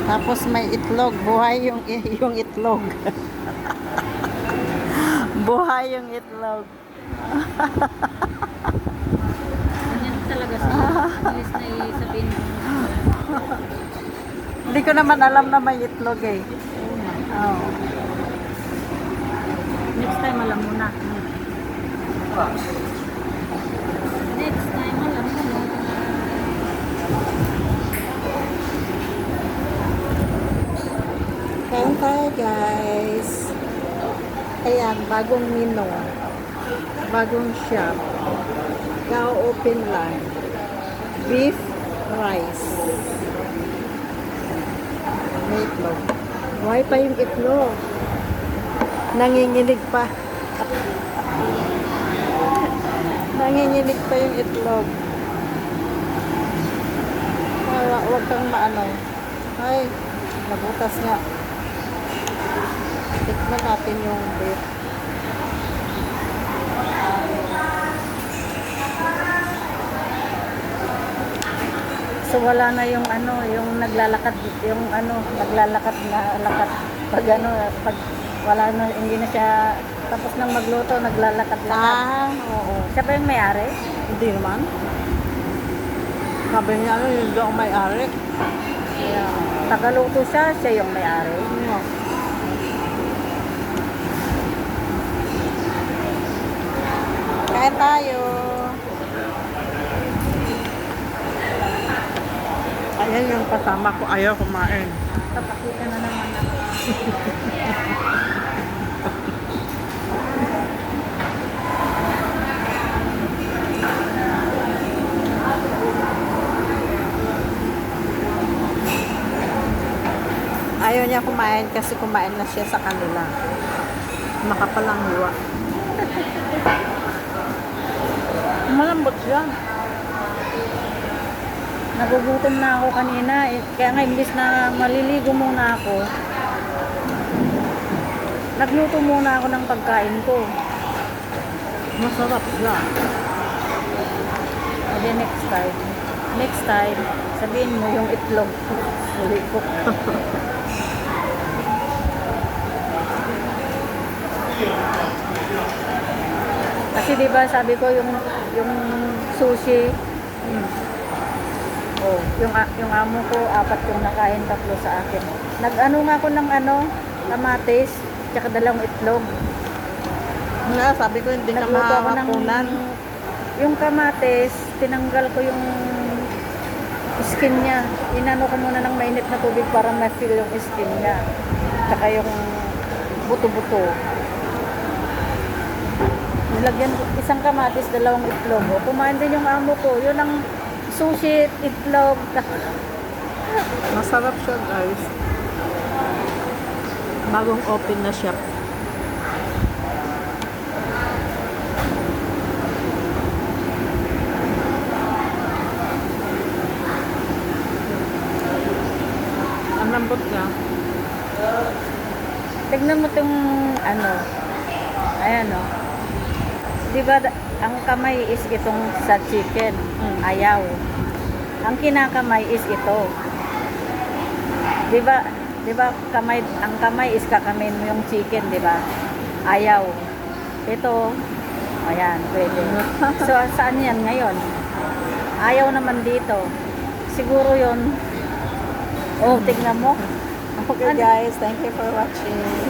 Tapos may itlog. Buhay yung itlog. Buhay yung itlog. Ganyan talaga siya. Inis na sabihin mo. Hindi ko naman alam na may itlog eh. Oo nga. Oh. Next time alam mo na. Next time alam mo na. Kain tayo guys. Ayan, bagong menu. Bagong shop. Ka-open lang. Beef rice. May itlog. Buhay pa yung itlog. Nanginginig pa. Nanginginig pa yung itlog. Huwag kang maano. Ay, nabutas nga. Tikman natin yung beef. So wala na yung ano, yung naglalakad, yung ano, naglalakad na lakad pag ano, pag wala na, hindi na siya tapos nang magluto, naglalakad-lakad. Oo. Siya ba yung may-ari? Hindi naman. Sabi niya, ano, yun daw ang may-ari. Kaya, tagaluto siya, siya yung may-ari. Ano? Kain tayo. Ayan yung kasama ko, ayaw kumain. Papakita na naman ako. Ayaw niya kumain kasi kumain na siya sa kanila. Makapalang hiwa. Malambot siya. Nagugutom na ako kanina, kaya nga imbis na maliligo muna ako, nagluto muna ako ng pagkain ko. Masarap siya. Edi next time, sabihin mo yung itlog. Uli ko. Kasi diba sabi ko yung sushi, oh, yung amo ko, 4 yung nakain, 3 sa akin. Nag-ano nga ako ng kamatis, tsaka 2 itlog. Nga, sabi ko hindi ka Nagluto ako ng makakunan. yung kamatis, tinanggal ko yung skin niya. Inano ko muna ng mainit na tubig para ma-feel yung skin niya. Tsaka yung buto-buto. Nilagyan ko isang kamatis, 2 itlog. O, kumain din yung amo ko. Yun ang sushi, itlog. Masarap siya guys. Bagong open na shop. Ang lambot niya. Tignan mo itong ayan o. Diba ang kamay is itong sa chicken, ayaw. Ang kinakamay is ito. Diba ang kamay is kakamain mo yung chicken, diba? Ayaw. Ito, ayan, pwede. So, saan yan ngayon? Ayaw naman dito. Siguro yun. Oh, tignan mo. Okay guys, thank you for watching.